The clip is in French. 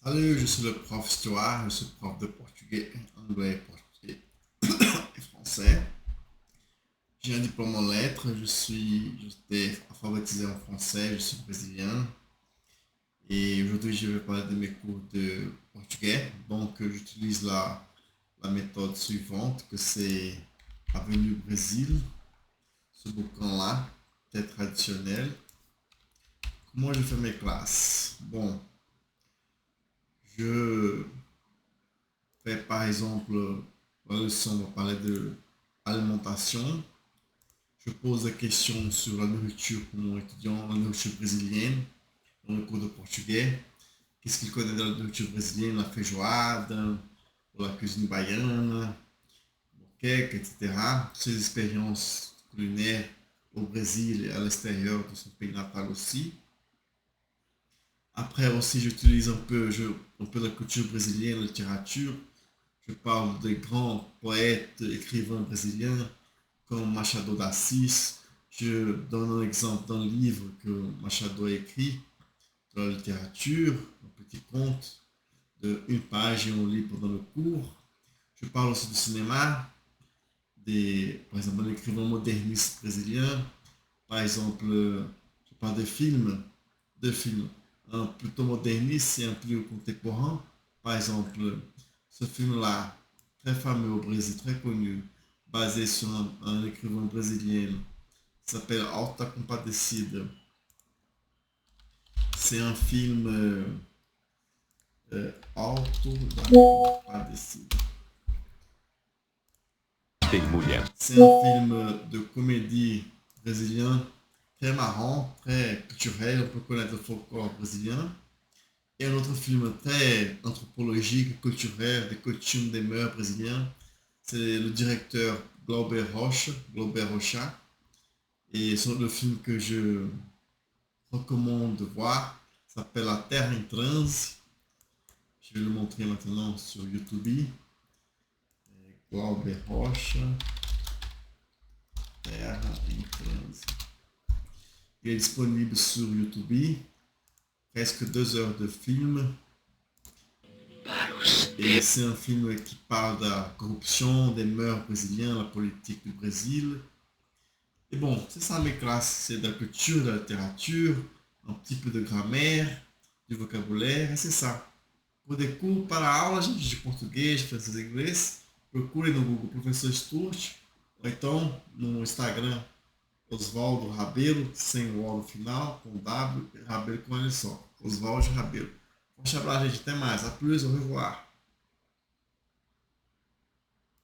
Salut, je suis le prof Stuart, je suis prof de portugais, anglais, portugais et français. J'ai un diplôme en lettres, j'étais alphabétisé en français, je suis brésilien. Et aujourd'hui, je vais parler de mes cours de portugais. Donc, j'utilise la méthode suivante, que c'est Avenue Brésil, ce bouquin-là, très traditionnel. Comment je fais mes classes? Bon, je fais par exemple, la leçon, on va parler de alimentation. Je pose des questions sur la nourriture pour mon étudiant, la nourriture brésilienne, dans le cours de portugais. Qu'est-ce qu'il connaît de la nourriture brésilienne? La feijoada, la cuisine baiana, le cake, etc. Ses expériences culinaires au Brésil et à l'extérieur de son pays natal aussi. Après aussi, j'utilise un peu la culture brésilienne, la littérature. Je parle des grands poètes, écrivains brésiliens comme Machado d'Assis. Je donne un exemple d'un livre que Machado a écrit de la littérature, un petit conte de une page et on lit pendant le cours. Je parle aussi du cinéma, par exemple, un écrivain moderniste brésilien. Par exemple, je parle de films, un plutôt moderniste et un plus contemporain. Par exemple, ce film-là, très fameux au Brésil, très connu, basé sur un écrivain brésilien, s'appelle Alta Compadecida. C'est un film Alto da Compadecida. Tem mulher. C'est un film de comédie brésilien très marrant, très culturel, on peut connaître le folklore brésilien. Et un autre film très anthropologique, culturel, des coutumes, des mœurs brésiliens. C'est le directeur Glauber Rocha. Et c'est le film que je recommande de voir. Ça s'appelle La Terre em Transe. Je vais le montrer maintenant sur YouTube. Glauber Rocha, Terra em Transe. Il est disponible sur YouTube. Presque 2 heures de film. Et c'est un film qui parle de la corruption, des mœurs brésiliennes, la politique du Brésil. Et bon, c'est ça mes classes. C'est de la culture, de la littérature, un petit peu de grammaire, du vocabulaire, et c'est ça. Pour des cours para aula, gente, de português, francês e inglês, procure no Google Professor Sturt, ou então no Instagram Oswaldo Rabelo, sem o O no final, com W, Rabelo com L só. Oswaldo Rabelo. Forte abraço, gente. Até mais. A plus, au revoir.